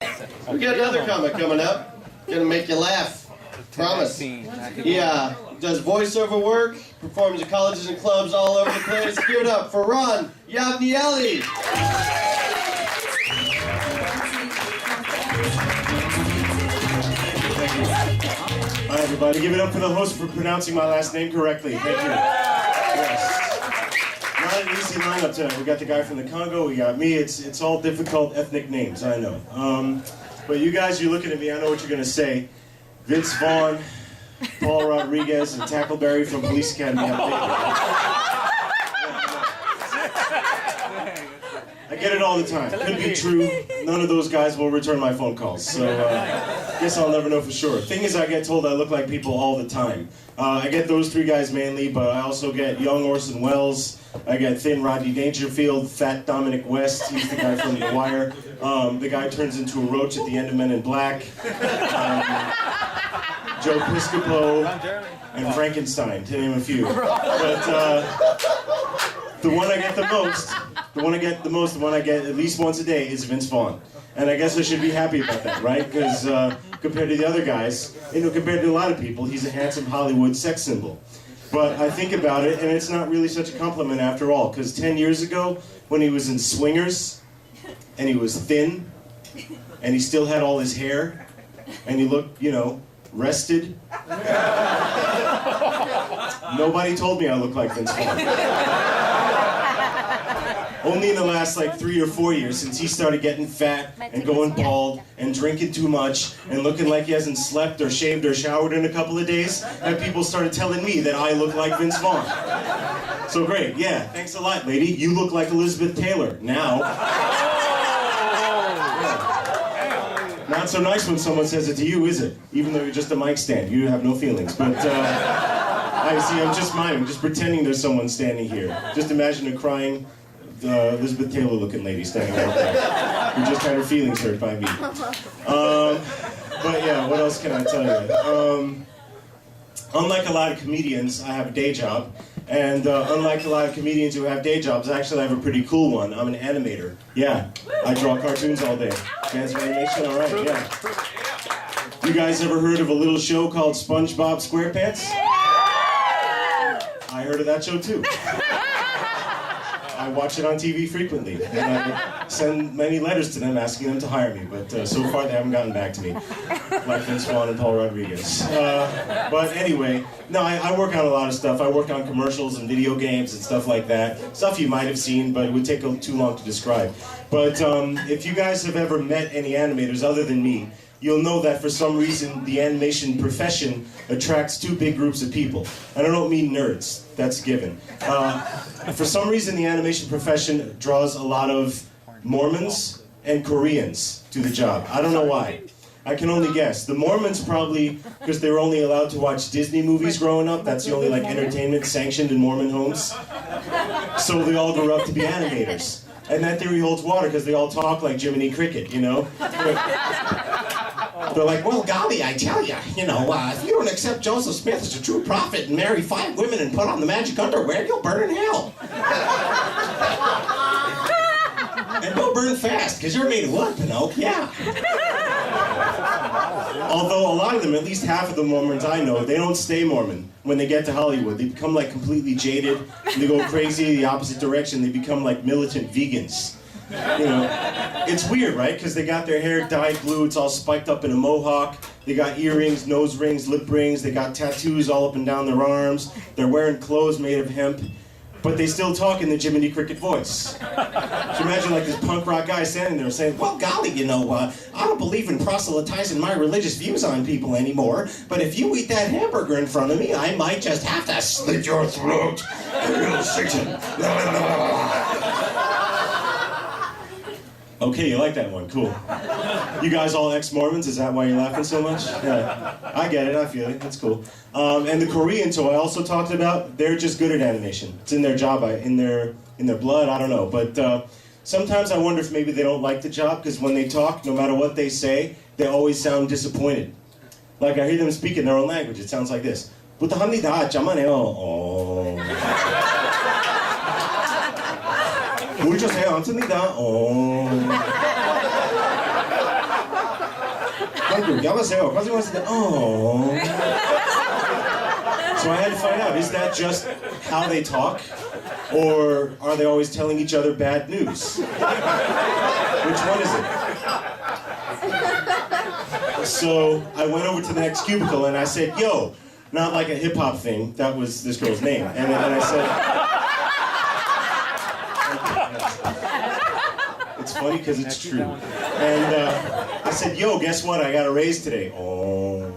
We got another comic coming up. Gonna make you laugh. Promise. He does voiceover work, performs at colleges and clubs all over the place. Give it up for Ron Yavnieli. Hi everybody, give it up for the host for pronouncing my last name correctly. Thank you. Yes. Not an easy lineup tonight. We got the guy from the Congo, we got me. It's all difficult ethnic names, I know. But you guys, you're looking at me, I know what you're gonna say. Vince Vaughn, Paul Rodriguez, and Tackleberry from Police Academy. I get it all the time. Could be true. None of those guys will return my phone calls. So guess I'll never know for sure. Thing is, I get told I look like people all the time. I get those three guys mainly, but I also get young Orson Welles. I get thin Rodney Dangerfield, fat Dominic West. He's the guy from The Wire. The guy turns into a roach at the end of Men in Black. Joe Piscopo and Frankenstein, to name a few. But the one I get the most, the one I get at least once a day is Vince Vaughn. And I guess I should be happy about that, right? Because compared to the other guys, compared to a lot of people, he's a handsome Hollywood sex symbol. But I think about it, and it's not really such a compliment after all, because 10 years ago, when he was in Swingers, and he was thin, and he still had all his hair, and he looked, rested, nobody told me I looked like Vince Vaughn. Only in the last 3 or 4 years, since he started getting fat and going bald and drinking too much and looking like he hasn't slept or shaved or showered in a couple of days, that people started telling me that I look like Vince Vaughn. So great, yeah, thanks a lot, lady. You look like Elizabeth Taylor, now. Yeah. Not so nice when someone says it to you, is it? Even though you're just a mic stand, you have no feelings. But, I see, I'm just miming, just pretending there's someone standing here. Just imagine a crying, Elizabeth Taylor-looking lady standing right there, who just had her feelings hurt by me. But yeah, what else can I tell you? Unlike a lot of comedians, I have a day job, and unlike a lot of comedians who have day jobs, actually I have a pretty cool one. I'm an animator. Yeah, I draw cartoons all day. Fans of animation, all right, yeah. You guys ever heard of a little show called SpongeBob SquarePants? I heard of that show too. I watch it on TV frequently, and I send many letters to them asking them to hire me, but so far they haven't gotten back to me, like Vince Vaughn and Paul Rodriguez. But anyway, no, I work on a lot of stuff. I work on commercials and video games and stuff like that. Stuff you might have seen, but it would take too long to describe. But if you guys have ever met any animators other than me, you'll know that for some reason the animation profession attracts two big groups of people. And I don't mean nerds, that's a given. For some reason the animation profession draws a lot of Mormons and Koreans to the job. I don't know why. I can only guess. The Mormons probably, because they were only allowed to watch Disney movies growing up, that's the only entertainment sanctioned in Mormon homes. So they all grew up to be animators. And that theory holds water because they all talk like Jiminy Cricket, They're like, well, golly, I tell you, if you don't accept Joseph Smith as a true prophet and marry 5 women and put on the magic underwear, you'll burn in hell. And we'll burn fast, because you're made of wood, Pinocchio. Yeah. Although a lot of them, at least half of the Mormons I know, they don't stay Mormon when they get to Hollywood. They become completely jaded, and they go crazy the opposite direction. They become militant vegans. It's weird, right? Because they got their hair dyed blue, it's all spiked up in a mohawk. They got earrings, nose rings, lip rings. They got tattoos all up and down their arms. They're wearing clothes made of hemp. But they still talk in the Jiminy Cricket voice. So imagine this punk rock guy standing there saying, well, golly, I don't believe in proselytizing my religious views on people anymore, but if you eat that hamburger in front of me, I might just have to slit your throat. Little Satan. Okay, you like that one, cool. You guys all ex-Mormons, is that why you're laughing so much? Yeah, I get it, I feel it, that's cool. And the Koreans, who I also talked about, they're just good at animation. It's in their job, in their blood, I don't know. But sometimes I wonder if maybe they don't like the job, because when they talk, no matter what they say, they always sound disappointed. I hear them speak in their own language, it sounds like this. 부탁합니다, 잠깐만요. 물 주세요. 않습니다. 한국, 여보세요, 거짓말인데, oh. So I had to find out, is that just how they talk? Or are they always telling each other bad news? Which one is it? So I went over to the next cubicle and I said, yo, not like a hip-hop thing, that was this girl's name. And I said, it's funny because it's true. And I said, yo, guess what, I got a raise today. Oh.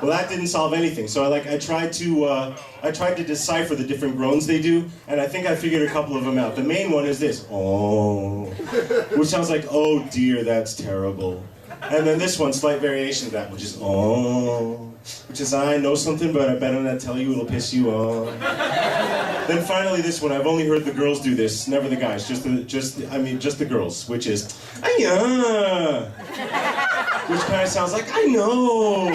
Well, that didn't solve anything. So I tried to decipher the different groans they do, and I think I figured a couple of them out. The main one is this, oh, which sounds like, oh dear, that's terrible. And then this one, slight variation of that, which is, oh, which is, I know something, but I better not tell you, it'll piss you off. Then finally this one, I've only heard the girls do this, never the guys, just the girls, which is, "Aya," which kind of sounds like, I know.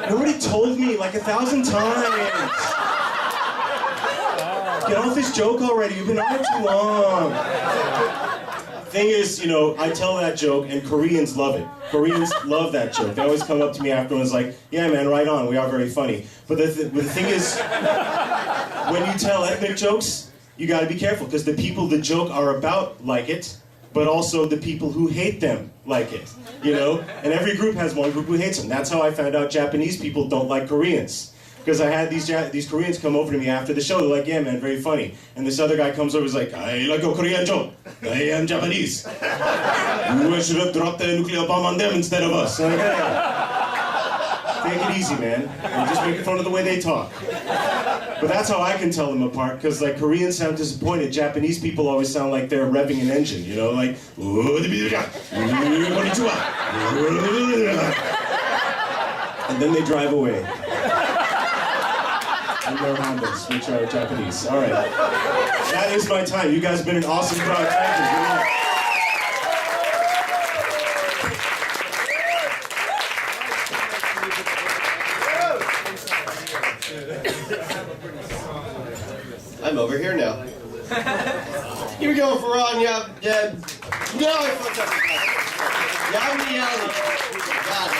Nobody told me like 1,000 times. Get off this joke already, you've been on it too long. Thing is, you know, I tell that joke and Koreans love it. Koreans love that joke. They always come up to me afterwards like, yeah man, right on, we are very funny. But the thing is, when you tell ethnic jokes, you gotta be careful because the people the joke are about like it, but also the people who hate them like it, you know? And every group has one group who hates them. That's how I found out Japanese people don't like Koreans. Because I had these Koreans come over to me after the show, they're like, yeah man, very funny. And this other guy comes over and is like, I like a Korean joke. I am Japanese. You should have dropped the nuclear bomb on them instead of us. Like, hey, take it easy, man. I'm just making fun of the way they talk. But that's how I can tell them apart, because like Koreans sound disappointed, Japanese people always sound like they're revving an engine, you know, like and then they drive away. And their Hondas, which are Japanese. All right. That is my time. You guys have been an awesome crowd. Thank you. I'm over here now. Here we go for Ron. No, I fucked up. Yavnieli. God.